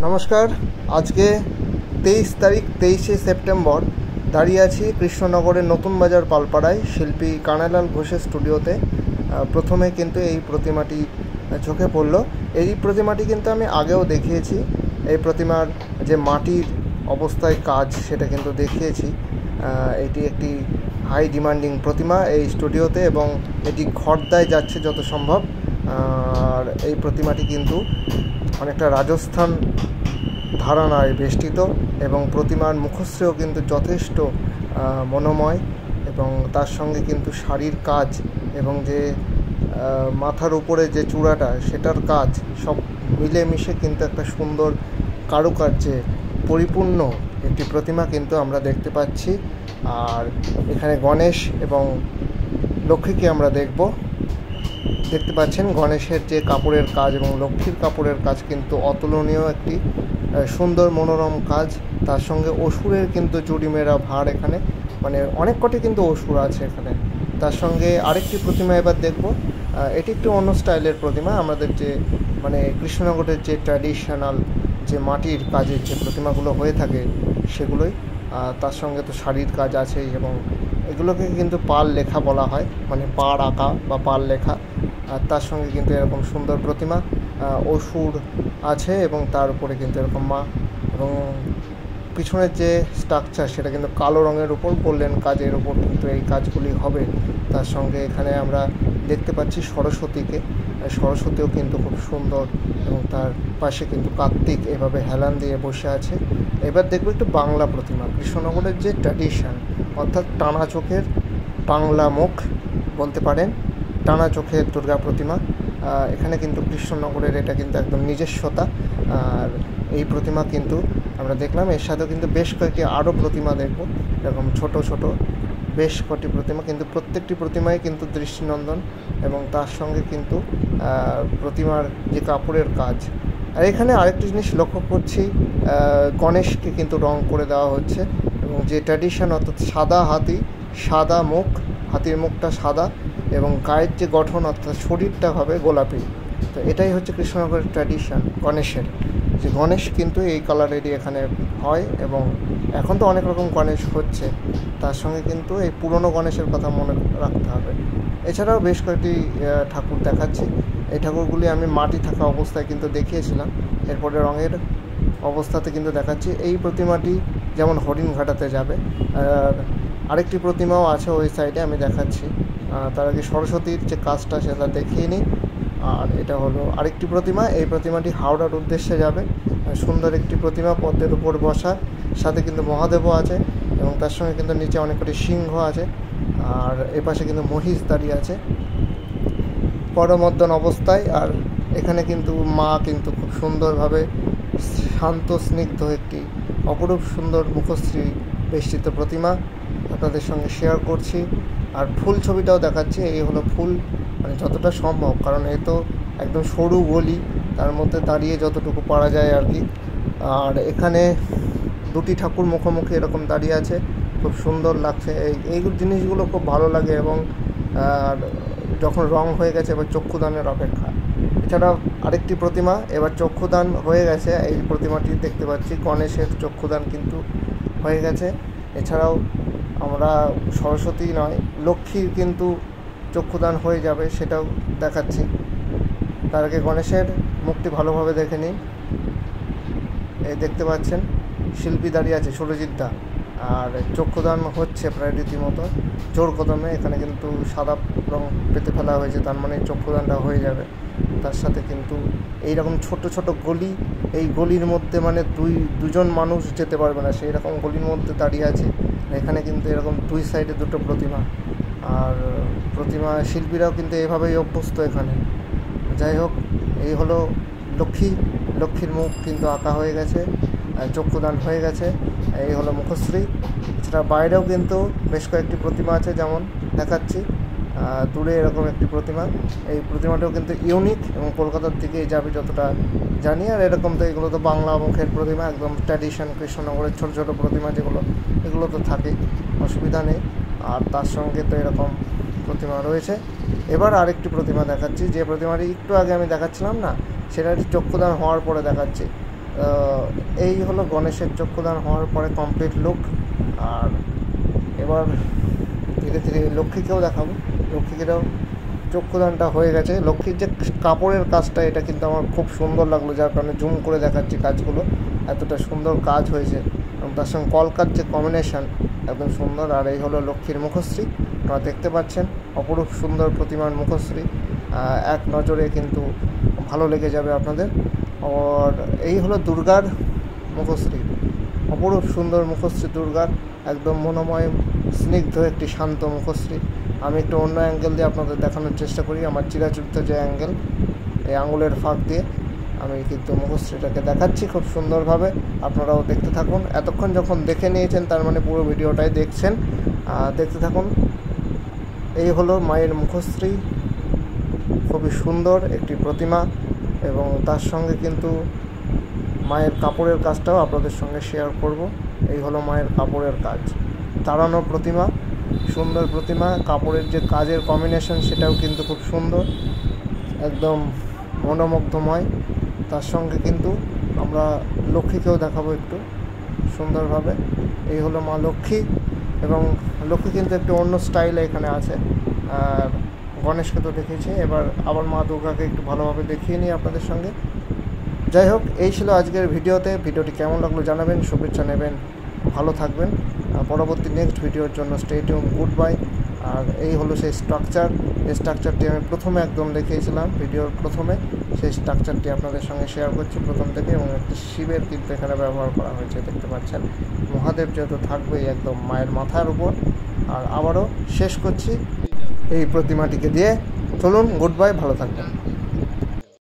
নমস্কার। আজকে 23 তারিখ 23শে সেপ্টেম্বর দাঁড়িয়ে আছি কৃষ্ণনগরের নতুন বাজার পালপাড়ায় শিল্পী কানাইলাল ঘোষের স্টুডিওতে। প্রথমে কিন্তু এই প্রতিমাটি চোখে পড়ল। এই প্রতিমাটি কিন্তু আমি আগেও দেখিয়েছি। এই প্রতিমার যে মাটির অবস্থায় কাজ সেটা কিন্তু দেখিয়েছি। এটি একটি হাই ডিমান্ডিং প্রতিমা এই স্টুডিওতে এবং এটি খড়দায় যাচ্ছে যত সম্ভব। আর এই প্রতিমাটি কিন্তু অনেকটা রাজস্থান ধারণায় বেষ্টিত এবং প্রতিমার মুখশ্রীও কিন্তু যথেষ্ট মনোময় এবং তার সঙ্গে কিন্তু শাড়ির কাজ এবং যে মাথার উপরে যে চূড়াটা সেটার কাজ সব মিলেমিশে কিন্তু একটা সুন্দর কারুকার্যে পরিপূর্ণ একটি প্রতিমা কিন্তু আমরা দেখতে পাচ্ছি। আর এখানে গণেশ এবং লক্ষ্মীকে আমরা দেখতে পাচ্ছেন। গণেশের যে কাপড়ের কাজ এবং লক্ষ্মীর কাপড়ের কাজ কিন্তু অতুলনীয় একটি সুন্দর মনোরম কাজ। তার সঙ্গে অসুরের কিন্তু চুড়িমেরা ভার, এখানে মানে অনেক কটি কিন্তু অসুর আছে এখানে। তার সঙ্গে আরেকটি প্রতিমা এবার দেখব। এটি একটু অন্য স্টাইলের প্রতিমা। আমাদের যে মানে কৃষ্ণনগরের যে ট্র্যাডিশনাল যে মাটির কাজের যে প্রতিমাগুলো হয়ে থাকে সেগুলোই। তার সঙ্গে তো শাড়ির কাজ আছেই এবং এগুলোকে কিন্তু পাল লেখা বলা হয়, মানে পাড় আঁকা বা পাল লেখা। আর তার সঙ্গে কিন্তু এরকম সুন্দর প্রতিমা, অসুর আছে এবং তার উপরে কিন্তু এরকম মা এবং পিছনের যে স্ট্রাকচার সেটা কিন্তু কালো রঙের উপর গোল্ডেন কাজের উপর কিন্তু এই কাজগুলি হবে। তার সঙ্গে এখানে আমরা দেখতে পাচ্ছি সরস্বতীকে। সরস্বতীও কিন্তু খুব সুন্দর এবং তার পাশে কিন্তু কার্তিক এভাবে হেলান দিয়ে বসে আছে। এবার দেখব একটু বাংলা প্রতিমা, কৃষ্ণনগরের যে ট্র্যাডিশন, অর্থাৎ টানা চোখের বাংলা মুখ বলতে পারেন, টানা চোখের দুর্গা প্রতিমা। এখানে কিন্তু কৃষ্ণনগরের এটা কিন্তু একদম নিজস্বতা। আর এই প্রতিমা কিন্তু আমরা দেখলাম, এর সাথেও কিন্তু বেশ কয়েকটি আরও প্রতিমা দেখব, এরকম ছোট ছোট বেশ কটি প্রতিমা, কিন্তু প্রত্যেকটি প্রতিমাই কিন্তু দৃষ্টিনন্দন এবং তার সঙ্গে কিন্তু প্রতিমার যে কাপড়ের কাজ। আর এখানে আরেকটি জিনিস লক্ষ্য করছি, গণেশকে কিন্তু রং করে দেওয়া হচ্ছে এবং যে ট্র্যাডিশন, অর্থাৎ সাদা হাতি, সাদা মুখ, হাতির মুখটা সাদা এবং গায়ের যে গঠন অর্থাৎ শরীরটা হবে গোলাপি। তো এটাই হচ্ছে কৃষ্ণনগরের ট্র্যাডিশন গণেশের, যে গণেশ কিন্তু এই কালারেরই এখানে হয় এবং এখন তো অনেক রকম গণেশ হচ্ছে। তার সঙ্গে কিন্তু এই পুরনো গণেশের কথা মনে রাখতে হবে। এছাড়াও বেশ কয়েকটি ঠাকুর দেখাচ্ছি। এই ঠাকুরগুলি আমি মাটি থাকা অবস্থায় কিন্তু দেখিয়েছিলাম, এরপরে রঙের অবস্থাতে কিন্তু দেখাচ্ছি। এই প্রতিমাটি যেমন হরিণঘাটাতে যাবে, আর আরেকটি প্রতিমাও আছে ওই সাইডে, আমি দেখাচ্ছি। তার আগে সরস্বতীর যে কাজটা সেটা দেখিয়ে নিই। আর এটা হলো আরেকটি প্রতিমা। এই প্রতিমাটি হাওড়ার উদ্দেশ্যে যাবে। সুন্দর একটি প্রতিমা, পদ্মের উপর বসা, সাথে কিন্তু মহাদেবও আছে এবং তার সঙ্গে কিন্তু নিচে অনেক কটি সিংহ আছে। আর এপাশে কিন্তু মহিষ দাঁড়িয়ে আছে করমর্দন অবস্থায়। আর এখানে কিন্তু মা কিন্তু খুব সুন্দরভাবে শান্ত স্নিগ্ধ একটি অপরূপ সুন্দর মুখশ্রী বেষ্টিত প্রতিমা আপনাদের সঙ্গে শেয়ার করছি। আর ফুল ছবিটাও দেখাচ্ছি। এই হলো ফুল, মানে যতটা সম্ভব, কারণ এ তো একদম সরু গলি, তার মধ্যে দাঁড়িয়ে যতটুকু পারা যায় আর কি। আর এখানে দুটি ঠাকুর মুখোমুখি এরকম দাঁড়িয়ে আছে, খুব সুন্দর লাগছে। এই জিনিসগুলো খুব ভালো লাগে এবং যখন রং হয়ে গেছে এবার চক্ষুদানের অপেক্ষা। এছাড়াও আরেকটি প্রতিমা, এবার চক্ষুদান হয়ে গেছে। এই প্রতিমাটি দেখতে পাচ্ছি, গণেশের চক্ষুদান কিন্তু হয়ে গেছে। এছাড়াও আমরা সরস্বতী নয়, লক্ষ্মীর কিন্তু চক্ষুদান হয়ে যাবে, সেটাও দেখাচ্ছি। তার আগে গণেশের মুখটি ভালোভাবে দেখে নিন। এই দেখতে পাচ্ছেন শিল্পী দাঁড়িয়ে আছে, সুরজিৎ দা, আর চক্ষুদান হচ্ছে প্রায় রীতিমতো জোর কদমে। এখানে কিন্তু সাদা রং পেতে ফেলা হয়েছে, তার মানে চক্ষুদানটা হয়ে যাবে। তার সাথে কিন্তু এইরকম ছোট ছোট গলি, এই গলির মধ্যে মানে দুজন মানুষ যেতে পারবে না সেই রকম গলির মধ্যে দাঁড়িয়ে আছে। এখানে কিন্তু এরকম দুই সাইডে দুটো প্রতিমা, আর প্রতিমা শিল্পীরাও কিন্তু এভাবেই অভ্যস্ত এখানে। যাই হোক, এই হলো লক্ষ্মীর মুখ কিন্তু আঁকা হয়ে গেছে, চক্ষুদান হয়ে গেছে। এই হলো মুখশ্রী। এছাড়া বাইরেও কিন্তু বেশ কয়েকটি প্রতিমা আছে, যেমন দেখাচ্ছি দূরে এরকম একটি প্রতিমা। এই প্রতিমাটাও কিন্তু ইউনিক এবং কলকাতার দিকেই যাবে যতটা জানি। আর এরকম তো এগুলো তো বাংলা মুখের প্রতিমা, একদম ট্র্যাডিশন কৃষ্ণনগরের ছোটো ছোটো প্রতিমা যেগুলো, এগুলো তো থাকেই, অসুবিধা নেই। আর তার সঙ্গে তো এরকম প্রতিমা রয়েছে। এবার আরেকটি প্রতিমা দেখাচ্ছি, যে প্রতিমাটি একটু আগে আমি দেখাচ্ছিলাম না, সেটা চক্ষুদান হওয়ার পরে দেখাচ্ছি। এই হলো গণেশের চক্ষুদান হওয়ার পরে কমপ্লিট লুক। আর এবার ধীরে ধীরে লক্ষ্মীকেও দেখাবো। লক্ষ্মীকেও চক্ষুদানটা হয়ে গেছে। লক্ষ্মীর যে কাপড়ের কাজটা, এটা কিন্তু আমার খুব সুন্দর লাগলো, যার কারণে জুম করে দেখাচ্ছি কাজগুলো। এতটা সুন্দর কাজ হয়েছে এবং তার সঙ্গে কলকার যে কম্বিনেশান একদম সুন্দর। আর এই হলো লক্ষ্মীর মুখশ্রী, আপনারা দেখতে পাচ্ছেন, অপরূপ সুন্দর প্রতিমার মুখশ্রী। এক নজরে কিন্তু ভালো লেগে যাবে আপনাদের। আর এই হলো দুর্গার মুখশ্রী, অপরূপ সুন্দর মুখশ্রী দুর্গার, একদম মনোময় স্নিগ্ধ একটি শান্ত মুখশ্রী। আমি একটু অন্য অ্যাঙ্গেল দিয়ে আপনাদের দেখানোর চেষ্টা করি, আমার চিরাচরিত যে অ্যাঙ্গেল, এই আঙুলের ফাঁক দিয়ে আমি কিন্তু মুখশ্রীটাকে দেখাচ্ছি খুব সুন্দরভাবে। আপনারাও দেখতে থাকুন। এতক্ষণ যখন দেখে নিয়েছেন তার মানে পুরো ভিডিওটাই দেখছেন, দেখতে থাকুন। এই হলো মায়ের মুখশ্রী, খুবই সুন্দর একটি প্রতিমা এবং তার সঙ্গে কিন্তু মায়ের কাপড়ের কাজটাও আপনাদের সঙ্গে শেয়ার করব। এই হলো মায়ের কাপড়ের কাজ, তাড়ানো প্রতিমা, সুন্দর প্রতিমা। কাপড়ের যে কাজের কম্বিনেশন সেটাও কিন্তু খুব সুন্দর, একদম মনোমুগ্ধময়। তার সঙ্গে কিন্তু আমরা লক্ষ্মীকেও দেখাবো একটু সুন্দরভাবে। এই হলো মা লক্ষ্মী এবং লক্ষ্মী কিন্তু একটু অন্য স্টাইলে এখানে আছে। আর গণেশকে তো দেখেছি, এবার আবার মা দুর্গাকে একটু ভালোভাবে দেখিয়ে নিই আপনাদের সঙ্গে। যাই হোক, এই ছিল আজকের ভিডিওতে। ভিডিওটি কেমন লাগলো জানাবেন, শুভেচ্ছা নেবেন, ভালো থাকবেন। পরবর্তী নেক্সট ভিডিওর জন্য স্টে টিউন, গুড বাই। আর এই হলো সেই স্ট্রাকচার, এই স্ট্রাকচারটি আমি প্রথমে একদম দেখিয়েছিলাম ভিডিওর প্রথমে, সেই স্ট্রাকচারটি আপনাদের সঙ্গে শেয়ার করছি প্রথম থেকে। এবং একটি শিবের কিন্তু এখানে ব্যবহার করা হয়েছে, দেখতে পাচ্ছেন। মহাদেব যেহেতু থাকবেই একদম মায়ের মাথার উপর। আর আবারও শেষ করছি এই প্রতিমাটিকে দিয়ে। চলুন, গুড বাই, ভালো থাকবেন।